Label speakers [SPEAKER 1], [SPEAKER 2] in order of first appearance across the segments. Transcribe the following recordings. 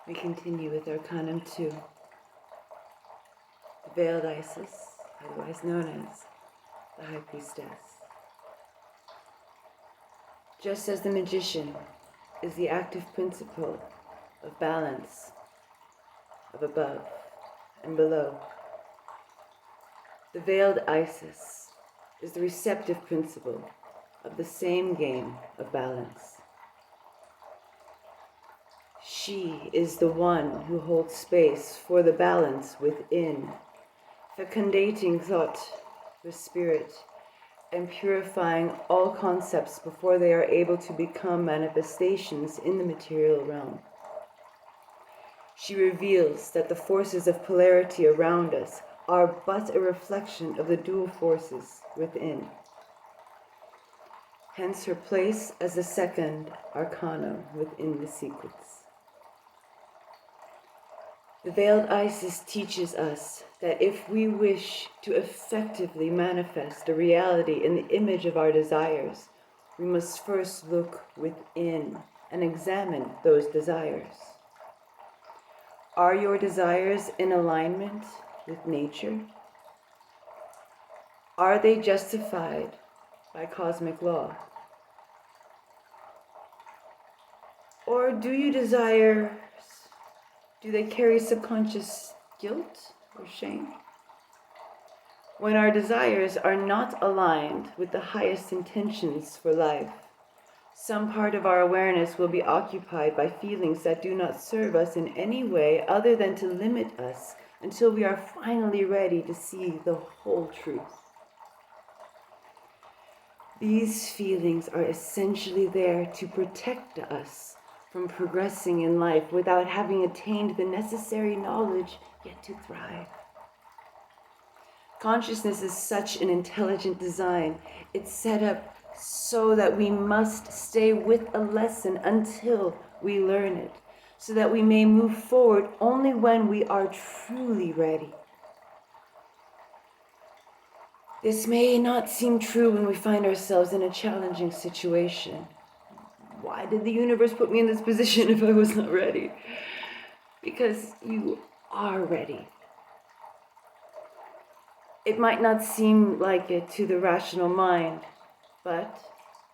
[SPEAKER 1] We continue with ARCANUM 2, the VEiLED iSiS, otherwise known as the High Priestess. Just as the magician is the active principle of balance, of above and below, the VEiLED iSiS is the receptive principle of the same game of balance. She is the one who holds space for the balance within, fecundating thought with spirit, and purifying all concepts before they are able to become manifestations in the material realm. She reveals that the forces of polarity around us are but a reflection of the dual forces within. Hence her place as the second arcanum within the sequence. The VEiLED iSiS teaches us that if we wish to effectively manifest a reality in the image of our desires, we must first look within and examine those desires. Are your desires in alignment with nature? Are they justified by cosmic law? Or do they carry subconscious guilt or shame? When our desires are not aligned with the highest intentions for life, some part of our awareness will be occupied by feelings that do not serve us in any way other than to limit us until we are finally ready to see the whole truth. These feelings are essentially there to protect us from progressing in life without having attained the necessary knowledge yet to thrive. Consciousness is such an intelligent design. It's set up so that we must stay with a lesson until we learn it, so that we may move forward only when we are truly ready. This may not seem true when we find ourselves in a challenging situation. Why did the universe put me in this position if I was not ready? Because you are ready. It might not seem like it to the rational mind, but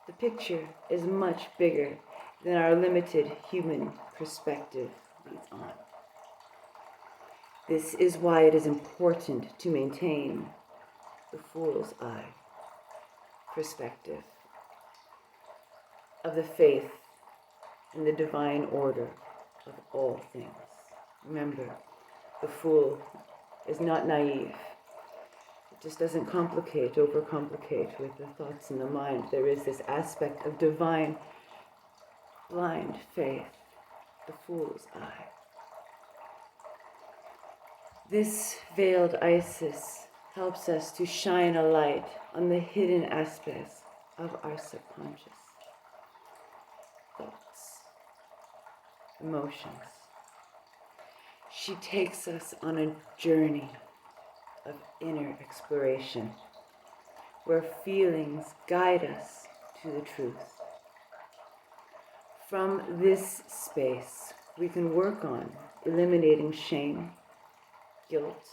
[SPEAKER 1] the picture is much bigger than our limited human perspective leads on. This is why it is important to maintain the fool's eye perspective of the faith in the divine order of all things. Remember, the fool is not naive. It just doesn't overcomplicate with the thoughts in the mind. There is this aspect of divine blind faith, the fool's eye. This VEiLED iSiS helps us to shine a light on the hidden aspects of our subconscious. Thoughts, emotions. She takes us on a journey of inner exploration where feelings guide us to the truth. From this space, we can work on eliminating shame, guilt,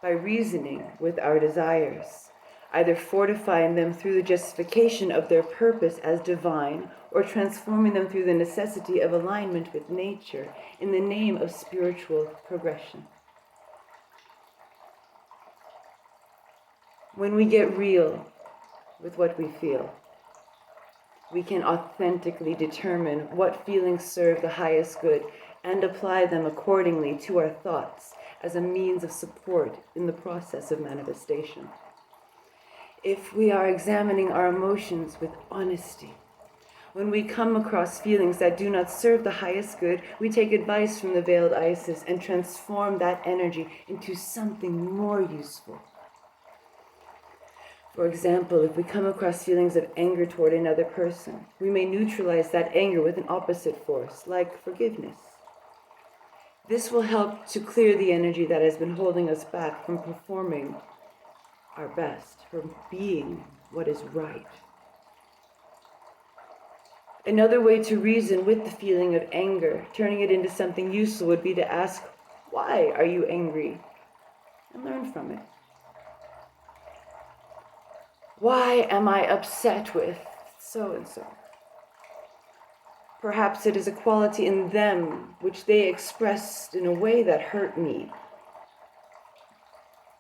[SPEAKER 1] by reasoning with our desires, either fortifying them through the justification of their purpose as divine or transforming them through the necessity of alignment with nature in the name of spiritual progression. When we get real with what we feel, we can authentically determine what feelings serve the highest good and apply them accordingly to our thoughts as a means of support in the process of manifestation. If we are examining our emotions with honesty, when we come across feelings that do not serve the highest good, we take advice from the VEiLED iSiS and transform that energy into something more useful. For example, if we come across feelings of anger toward another person, we may neutralize that anger with an opposite force, like forgiveness. This will help to clear the energy that has been holding us back from performing our best, from being what is right. Another way to reason with the feeling of anger, turning it into something useful, would be to ask, why are you angry? And learn from it. Why am I upset with so-and-so? Perhaps it is a quality in them which they expressed in a way that hurt me.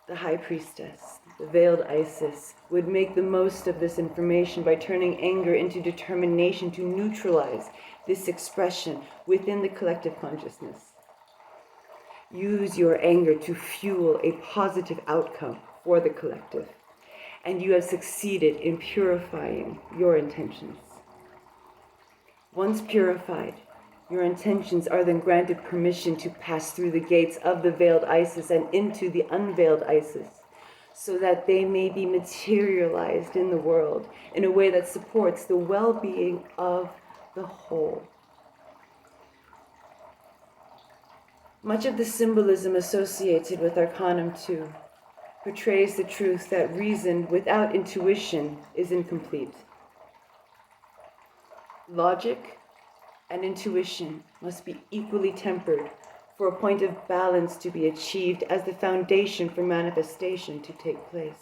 [SPEAKER 1] The High Priestess, the veiled iSiS, would make the most of this information by turning anger into determination to neutralize this expression within the collective consciousness. Use your anger to fuel a positive outcome for the collective, and you have succeeded in purifying your intentions. Once purified, your intentions are then granted permission to pass through the gates of the veiled iSiS and into the unveiled iSiS, so that they may be materialized in the world in a way that supports the well-being of the whole. Much of the symbolism associated with Arcanum 2 portrays the truth that reason without intuition is incomplete. Logic and intuition must be equally tempered for a point of balance to be achieved as the foundation for manifestation to take place.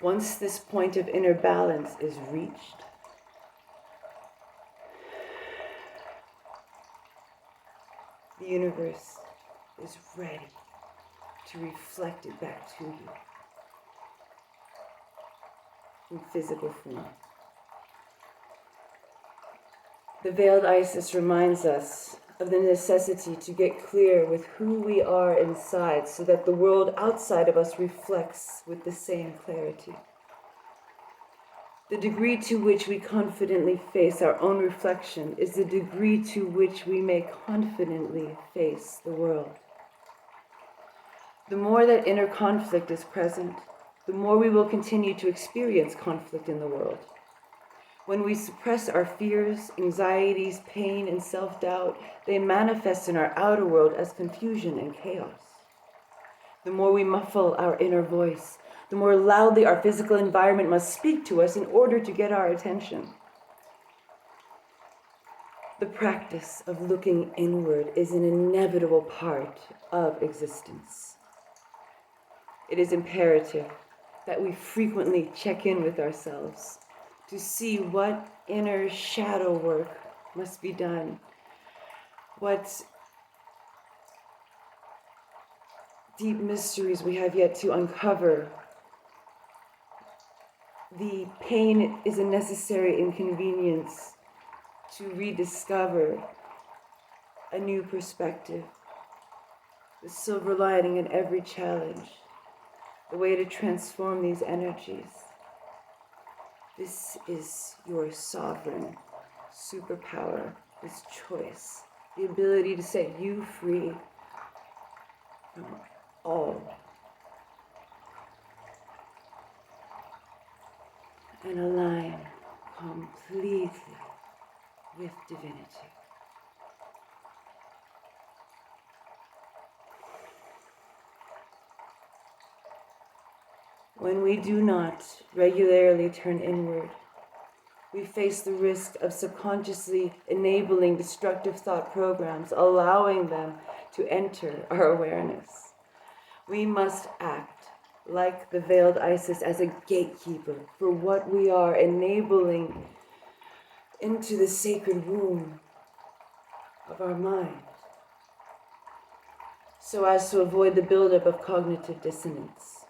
[SPEAKER 1] Once this point of inner balance is reached, the universe is ready to reflect it back to you in physical form. The veiled iSiS reminds us of the necessity to get clear with who we are inside so that the world outside of us reflects with the same clarity. The degree to which we confidently face our own reflection is the degree to which we may confidently face the world. The more that inner conflict is present, the more we will continue to experience conflict in the world. When we suppress our fears, anxieties, pain, and self-doubt, they manifest in our outer world as confusion and chaos. The more we muffle our inner voice, the more loudly our physical environment must speak to us in order to get our attention. The practice of looking inward is an inevitable part of existence. It is imperative that we frequently check in with ourselves to see what inner shadow work must be done, what deep mysteries we have yet to uncover. The pain is a necessary inconvenience to rediscover a new perspective, the silver lining in every challenge, the way to transform these energies. This is your sovereign superpower, this choice, the ability to set you free from all and align completely with divinity. When we do not regularly turn inward, we face the risk of subconsciously enabling destructive thought programs, allowing them to enter our awareness. We must act like the veiled iSiS as a gatekeeper for what we are enabling into the sacred womb of our mind, so as to avoid the buildup of cognitive dissonance.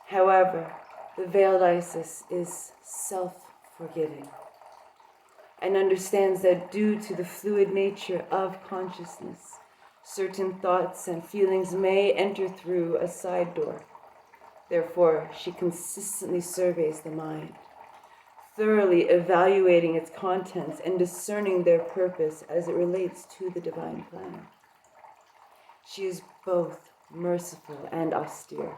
[SPEAKER 1] However, the veiled iSiS is self-forgiving and understands that due to the fluid nature of consciousness, certain thoughts and feelings may enter through a side door. Therefore, she consistently surveys the mind, thoroughly evaluating its contents and discerning their purpose as it relates to the divine plan. She is both merciful and austere.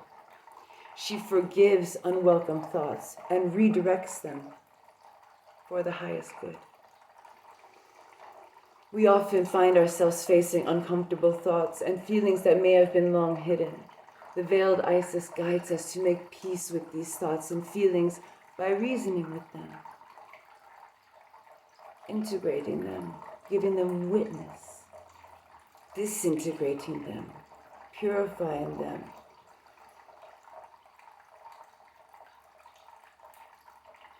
[SPEAKER 1] She forgives unwelcome thoughts and redirects them for the highest good. We often find ourselves facing uncomfortable thoughts and feelings that may have been long hidden. The veiled iSiS guides us to make peace with these thoughts and feelings by reasoning with them, integrating them, giving them witness, disintegrating them, purifying them,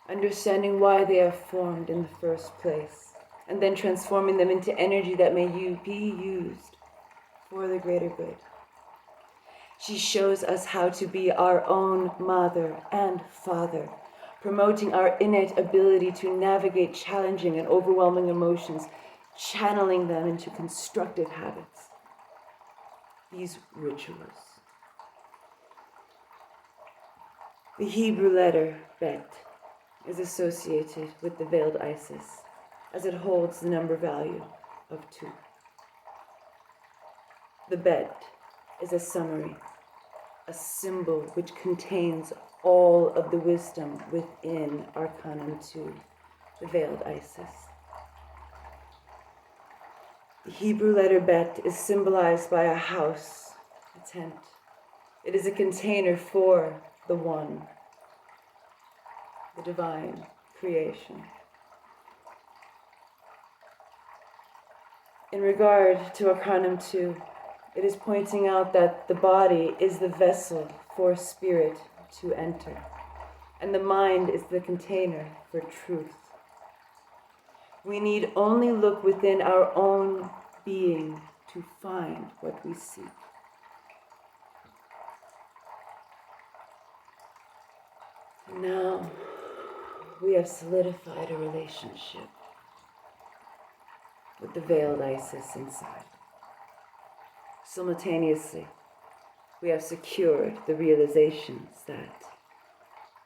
[SPEAKER 1] understanding why they are formed in the first place, and then transforming them into energy that may be used for the greater good. She shows us how to be our own mother and father, promoting our innate ability to navigate challenging and overwhelming emotions, channeling them into constructive habits. These rituals. The Hebrew letter Bet is associated with the veiled iSiS, as it holds the number value of 2. The Bet is a summary, a symbol which contains all of the wisdom within ARCANUM 2, the veiled iSiS. The Hebrew letter Bet is symbolized by a house, a tent. It is a container for the One, the divine creation. In regard to ARCANUM 2, it is pointing out that the body is the vessel for spirit to enter, and the mind is the container for truth. We need only look within our own being to find what we seek. Now, we have solidified a relationship with the veiled iSiS inside. Simultaneously, we have secured the realizations that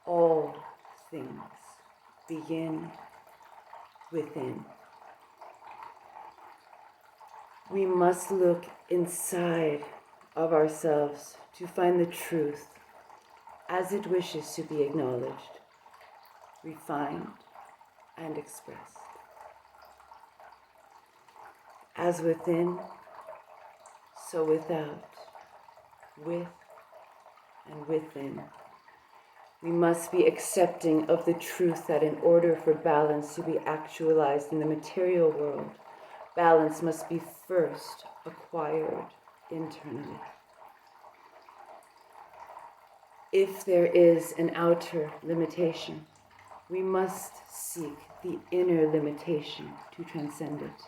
[SPEAKER 1] all things begin within. We must look inside of ourselves to find the truth as it wishes to be acknowledged, refined, and expressed. As within, so without, with and within. We must be accepting of the truth that in order for balance to be actualized in the material world, balance must be first acquired internally. If there is an outer limitation, we must seek the inner limitation to transcend it.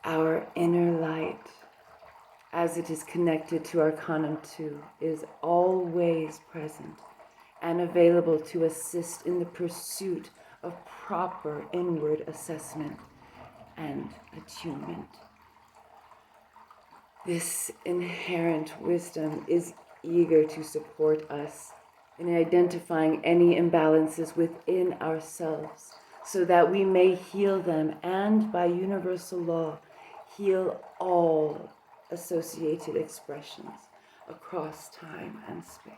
[SPEAKER 1] Our inner light, as it is connected to ARCANUM 2, is always present and available to assist in the pursuit of proper inward assessment and attunement. This inherent wisdom is eager to support us in identifying any imbalances within ourselves so that we may heal them and, by universal law, heal all associated expressions across time and space.